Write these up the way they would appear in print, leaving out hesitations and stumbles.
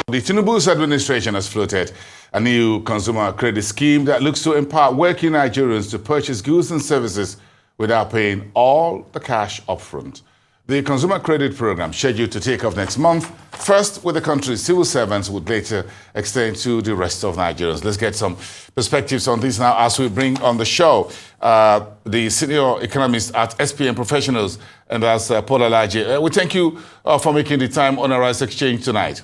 The Tinubu's administration has floated a new consumer credit scheme that looks to empower working Nigerians to purchase goods and services without paying all the cash upfront. The consumer credit program, scheduled to take off next month, first with the country's civil servants, would later extend to the rest of Nigerians. Let's get some perspectives on this now as we bring on the show the senior economist at SPM Professionals, and that's Paul Alaje. We thank you for making the time on our Rice Exchange tonight.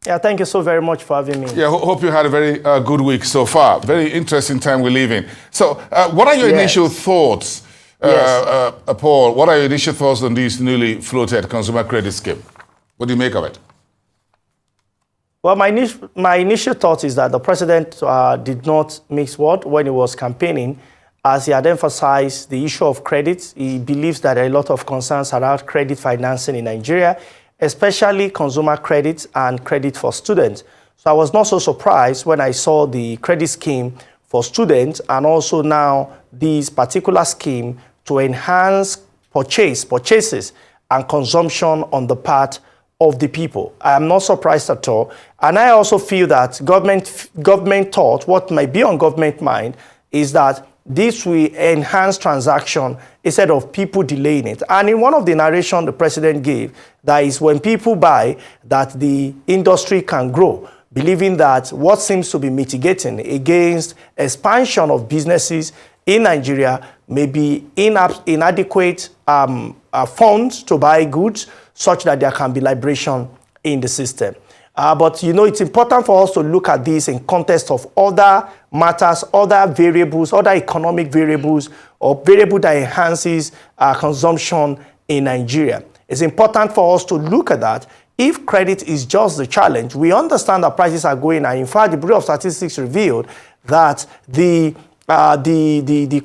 Yeah, thank you so very much for having me. Yeah, hope you had a very good week so far. Very interesting time we live in. So, what are your initial thoughts, Paul? What are your initial thoughts on this newly floated consumer credit scheme? What do you make of it? Well, my initial thought is that the president did not mix words when he was campaigning, as he had emphasized the issue of credit. He believes that there are a lot of concerns around credit financing in Nigeria, especially consumer credit and credit for students. So I was not so surprised when I saw the credit scheme for students and also now this particular scheme to enhance purchases and consumption on the part of the people. I am not surprised at all. And I also feel that government thought, what might be on government mind, is that this will enhance transaction instead of people delaying it. And in one of the narration the president gave, that is when people buy, that the industry can grow, believing that what seems to be mitigating against expansion of businesses in Nigeria may be inadequate funds to buy goods such that there can be liberation in the system. But, you know, it's important for us to look at this in context of other matters, other variables, other economic variables, or variable that enhances consumption in Nigeria. It's important for us to look at that. If credit is just the challenge, we understand that prices are going, and in fact, the Bureau of Statistics revealed that the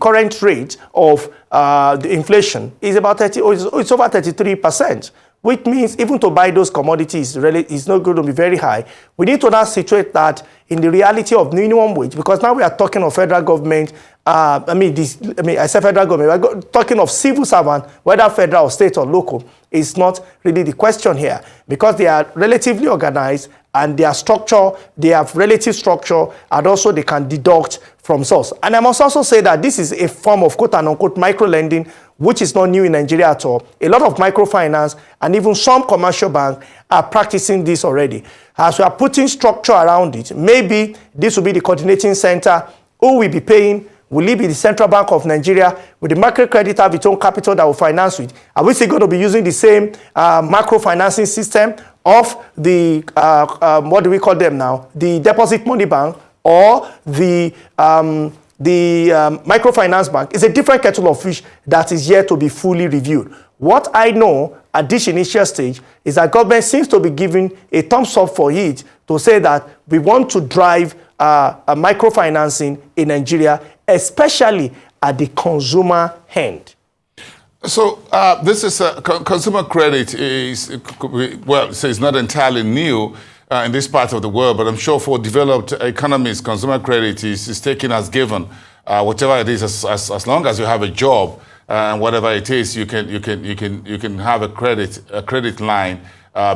current rate of the inflation is about it's over 33%. Which means even to buy those commodities is not going to be very high. We need to now situate that in the reality of minimum wage, because now we are talking of federal government. I say federal government, we're talking of civil servant, whether federal or state or local. It's not really the question here, because they are relatively organized and their structure, they have relative structure, and also they can deduct from source. And I must also say that this is a form of quote-unquote micro-lending, which is not new in Nigeria at all. A lot of microfinance and even some commercial banks are practicing this already. As we are putting structure around it, maybe this will be the coordinating center. Who will be paying? Will it be the Central Bank of Nigeria? Will the microcredit have its own capital that will finance with? Are we still going to be using the same microfinancing system of the, what do we call them now? The deposit money bank or the microfinance bank? Is a different kettle of fish that is yet to be fully reviewed. What I know at this initial stage is that government seems to be giving a thumbs up for it to say that we want to drive microfinancing in Nigeria, especially at the consumer end. So this is consumer credit is, well, so it's not entirely new in this part of the world, but I'm sure for developed economies, consumer credit is taken as given. Whatever it is, as long as you have a job and whatever it is, you can have a credit line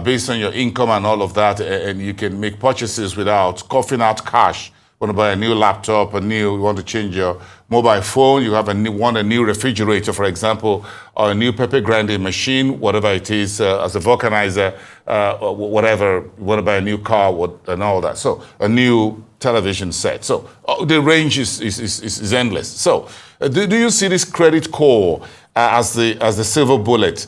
based on your income and all of that, and you can make purchases without coughing out cash. You want to buy a new laptop, you want to change your mobile phone, you want a new refrigerator, for example, or a new pepper grinding machine, whatever it is, as a vulcanizer, whatever, you want to buy a new car and all that. So a new television set. So the range is endless. So do you see this credit core as the silver bullet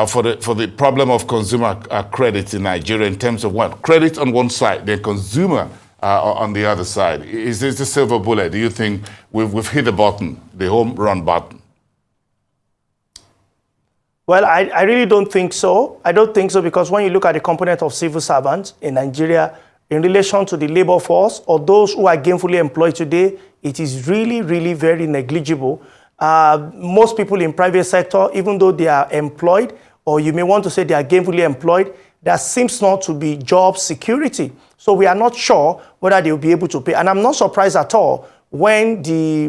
for the problem of consumer credit in Nigeria in terms of what? Credit on one side, then consumer on the other side. Is this the silver bullet? Do you think we've hit the button, the home run button? Well, I really don't think so. I don't think so, because when you look at the component of civil servants in Nigeria in relation to the labor force or those who are gainfully employed today, it is really, really very negligible. Most people in private sector, even though they are employed, or you may want to say they are gainfully employed, there seems not to be job security. So we are not sure whether they will be able to pay. And I'm not surprised at all when the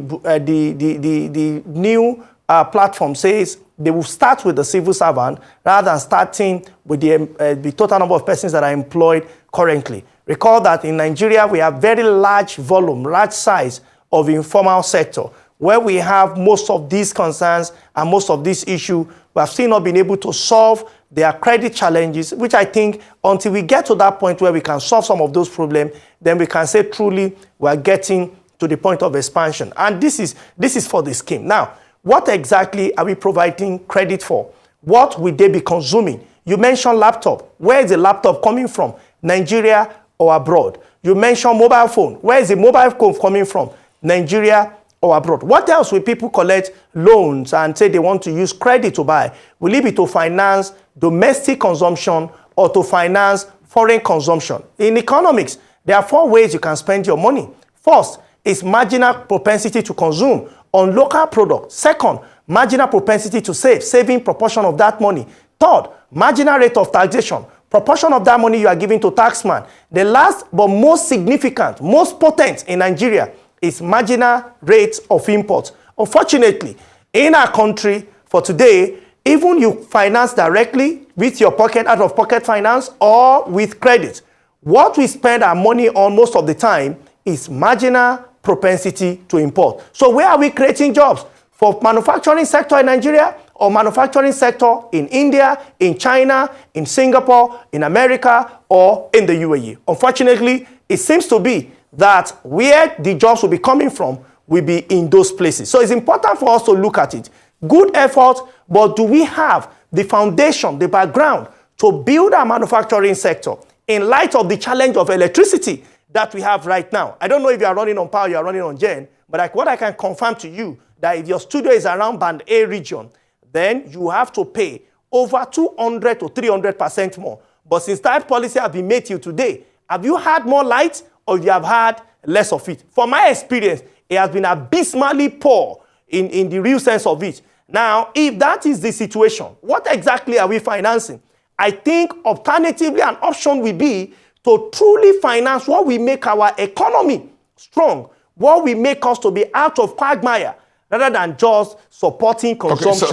new platform says they will start with the civil servant rather than starting with the total number of persons that are employed currently. Recall that in Nigeria, we have very large volume, large size of informal sector, where we have most of these concerns and most of these issues. We have still not been able to solve their credit challenges, which I think until we get to that point where we can solve some of those problems, then we can say truly we are getting to the point of expansion. And this is for the scheme. Now, what exactly are we providing credit for? What will they be consuming? You mentioned laptop. Where is the laptop coming from? Nigeria or abroad? You mentioned mobile phone. Where is the mobile phone coming from? Nigeria or abroad? What else will people collect loans and say they want to use credit to buy? Will it be to finance domestic consumption or to finance foreign consumption? In economics, there are 4 ways you can spend your money. First is marginal propensity to consume on local products. Second, marginal propensity to save, saving proportion of that money. Third, marginal rate of taxation, proportion of that money you are giving to taxman. The last but most significant, most potent in Nigeria is marginal rate of import. Unfortunately, in our country for today, even you finance directly with your pocket, out of pocket finance or with credit, what we spend our money on most of the time is marginal propensity to import. So where are we creating jobs? For manufacturing sector in Nigeria or manufacturing sector in India, in China, in Singapore, in America, or in the UAE? Unfortunately, it seems to be that where the jobs will be coming from will be in those places. So it's important for us to look at it. Good effort, but do we have the foundation, the background to build our manufacturing sector in light of the challenge of electricity that we have right now? I don't know if you are running on power, you are running on gen, but what I can confirm to you that if your studio is around Band A region, then you have to pay over 200 to 300% more. But since that policy has been made till today, have you had more light or you have had less of it? From my experience, it has been abysmally poor in the real sense of it. Now, if that is the situation, what exactly are we financing? I think alternatively an option will be to truly finance what will make our economy strong, what will make us to be out of quagmire, rather than just supporting consumption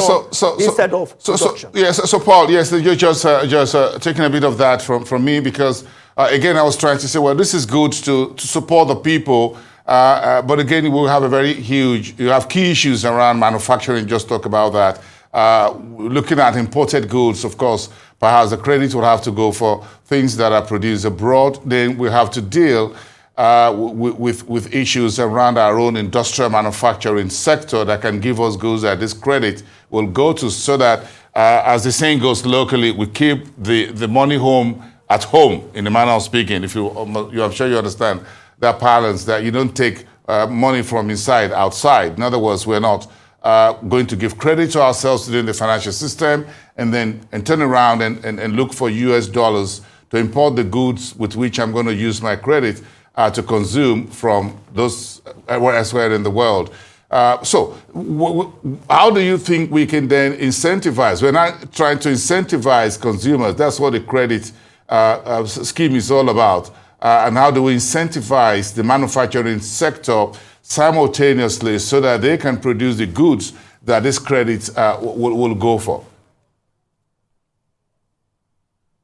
instead of production. So Paul, yes, you're just taking a bit of that from me because, again, I was trying to say, well, this is good to support the people, but again, we'll have you have key issues around manufacturing, just talk about that. Looking at imported goods, of course, perhaps the credit will have to go for things that are produced abroad. Then we have to deal with issues around our own industrial manufacturing sector that can give us goods that this credit will go to, so that, as the saying goes locally, we keep the money at home, in the manner of speaking. I'm sure you understand that balance, that you don't take money from inside outside. In other words, we're not going to give credit to ourselves within the financial system and turn around and look for US dollars to import the goods with which I'm going to use my credit to consume from those elsewhere in the world. So how do you think we can then incentivize? We're not trying to incentivize consumers. That's what the credit scheme is all about. And how do we incentivize the manufacturing sector simultaneously so that they can produce the goods that this credit will go for?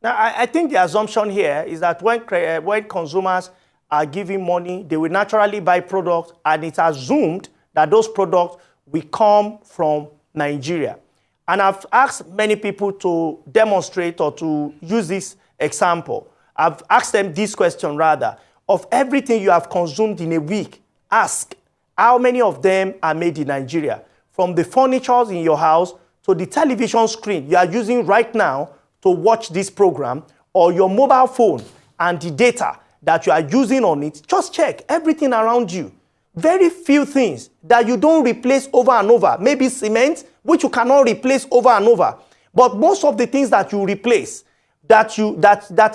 Now, I think the assumption here is that when consumers are giving money, they will naturally buy products, and it's assumed that those products will come from Nigeria. And I've asked many people to demonstrate or to use this example. I've asked them this question rather: of everything you have consumed in a week, ask how many of them are made in Nigeria? From the furniture in your house to the television screen you are using right now to watch this program, or your mobile phone and the data that you are using on it, just check everything around you. Very few things that you don't replace over and over. Maybe cement, which you cannot replace over and over. But most of the things that you replace, that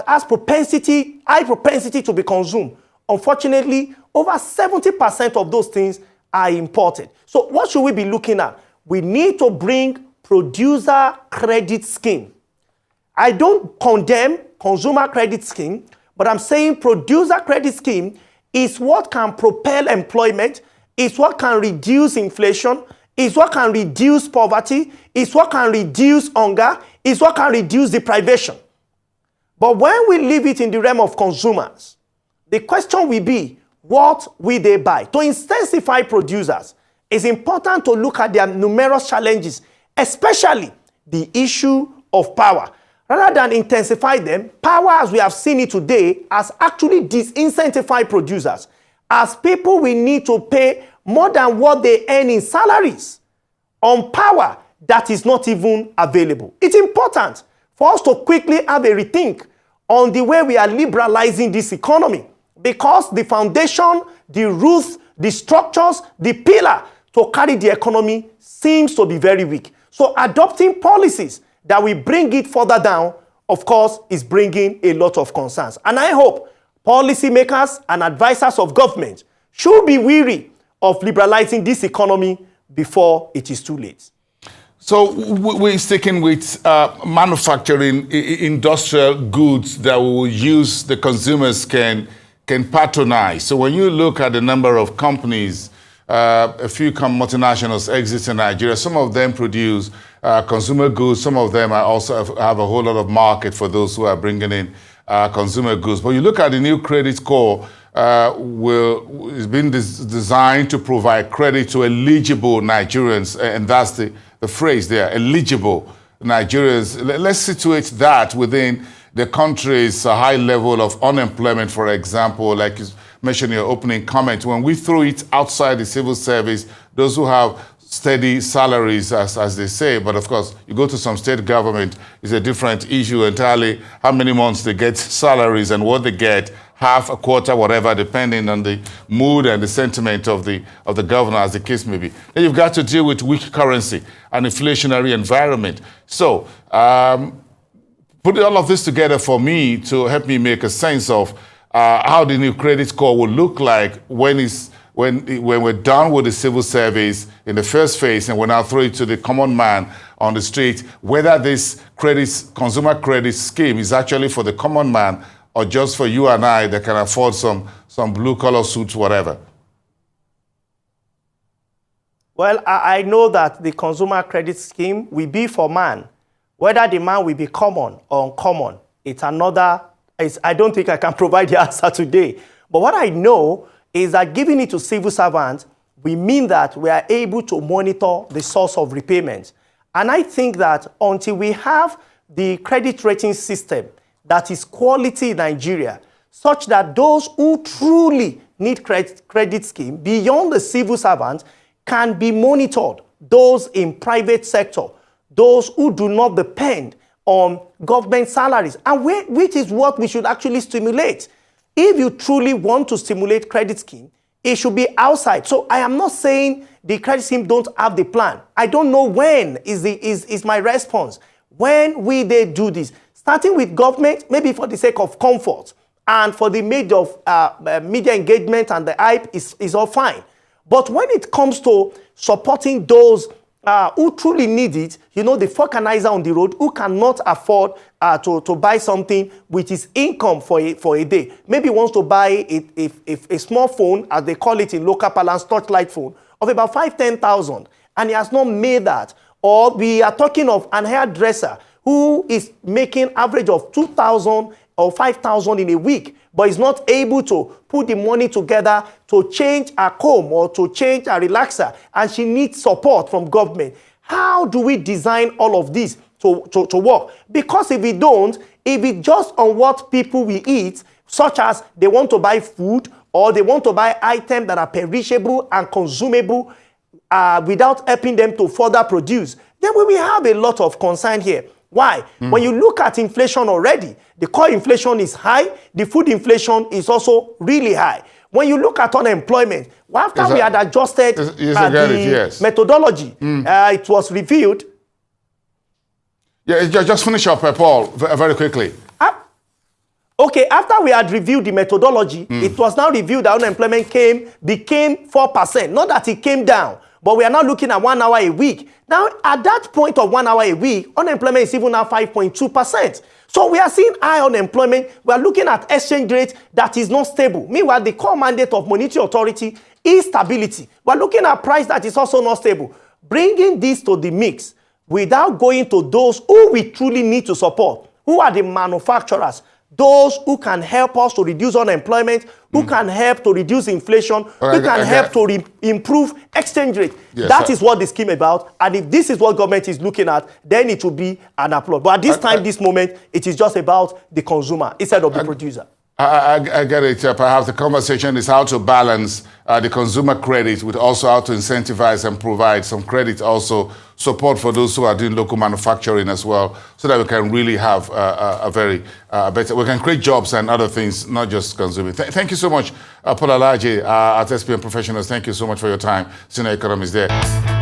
has high propensity to be consumed, unfortunately, over 70% of those things are imported. So what should we be looking at? We need to bring producer credit scheme. I don't condemn consumer credit scheme, but I'm saying producer credit scheme is what can propel employment, is what can reduce inflation, It's what can reduce poverty. It's what can reduce hunger. It's what can reduce deprivation. But when we leave it in the realm of consumers, the question will be, what will they buy? To intensify producers, it's important to look at their numerous challenges, especially the issue of power. Rather than intensify them, power, as we have seen it today, has actually disincentivized producers, as people will need to pay more than what they earn in salaries on power that is not even available. It's important for us to quickly have a rethink on the way we are liberalizing this economy, because the foundation, the roots, the structures, the pillar to carry the economy seems to be very weak. So adopting policies that will bring it further down, of course, is bringing a lot of concerns. And I hope policymakers and advisors of government should be weary of liberalizing this economy before it is too late. So we're sticking with manufacturing industrial goods that will use the consumers can patronize. So when you look at the number of companies, a few multinationals exist in Nigeria, some of them produce consumer goods, some of them also have a whole lot of market for those who are bringing in consumer goods. But you look at the new credit score, it's been designed to provide credit to eligible Nigerians, and that's the phrase there, eligible Nigerians. Let's situate that within the country's high level of unemployment, for example, like you mentioned in your opening comment. When we throw it outside the civil service, those who have steady salaries, as they say, but of course, you go to some state government, it's a different issue entirely, how many months they get salaries and what they get, half, a quarter, whatever, depending on the mood and the sentiment of the governor, as the case may be. Then you've got to deal with weak currency and inflationary environment. So, put all of this together for me to help me make a sense of how the new credit score will look like when we're done with the civil service in the first phase and we're now throw it to the common man on the street, whether this consumer credit scheme is actually for the common man or just for you and I that can afford some blue-collar suits, whatever? Well, I know that the consumer credit scheme will be for man. Whether the man will be common or uncommon, I don't think I can provide the answer today. But what I know is that giving it to civil servants, we mean that we are able to monitor the source of repayment. And I think that until we have the credit rating system that is quality in Nigeria, such that those who truly need credit scheme beyond the civil servants can be monitored, those in private sector, those who do not depend on government salaries, and which is what we should actually stimulate. If you truly want to stimulate credit scheme, it should be outside. So I am not saying the credit scheme don't have the plan. I don't know when is my response. When will they do this? Starting with government, maybe for the sake of comfort and for the media engagement and the hype is all fine. But when it comes to supporting those who truly need it, the vulcanizer on the road, who cannot afford to buy something with his income for a day. Maybe wants to buy a small phone, as they call it in local parlance, touchlight phone, of about 5,000-10,000, and he has not made that. Or we are talking of an hairdresser who is making average of 2,000 or 5,000 in a week, but is not able to put the money together to change her comb or to change her relaxer, and she needs support from government. How do we design all of this to work? Because if we don't, if it's just on what people will eat, such as they want to buy food or they want to buy items that are perishable and consumable without helping them to further produce, then we will have a lot of concern here. Why? When you look at inflation already, the core inflation is high, the food inflation is also really high. When you look at unemployment, after we had adjusted methodology, it was reviewed. Yeah, just finish up, Paul, very quickly. Okay, after we had reviewed the methodology, it was now reviewed that unemployment became 4%. Not that it came down, but we are now looking at 1 hour a week. Now, at that point of 1 hour a week, unemployment is even now 5.2%. So we are seeing high unemployment. We are looking at exchange rate that is not stable. Meanwhile, the core mandate of monetary authority is stability. We are looking at price that is also not stable. bringing this to the mix without going to those who we truly need to support, who are the manufacturers, those who can help us to reduce unemployment, who can help to reduce inflation, who can help to improve exchange rate. Yes, that is what the scheme about. And if this is what government is looking at, then it will be an applaud. But at this time, this moment, it is just about the consumer instead of the producer. I get it. Perhaps the conversation is how to balance the consumer credit with also how to incentivize and provide some credit, also support for those who are doing local manufacturing as well, so that we can really have a very better, we can create jobs and other things, not just consuming. Thank you so much, Paul Alaje, at SPM Professionals. Thank you so much for your time. Senior economist there.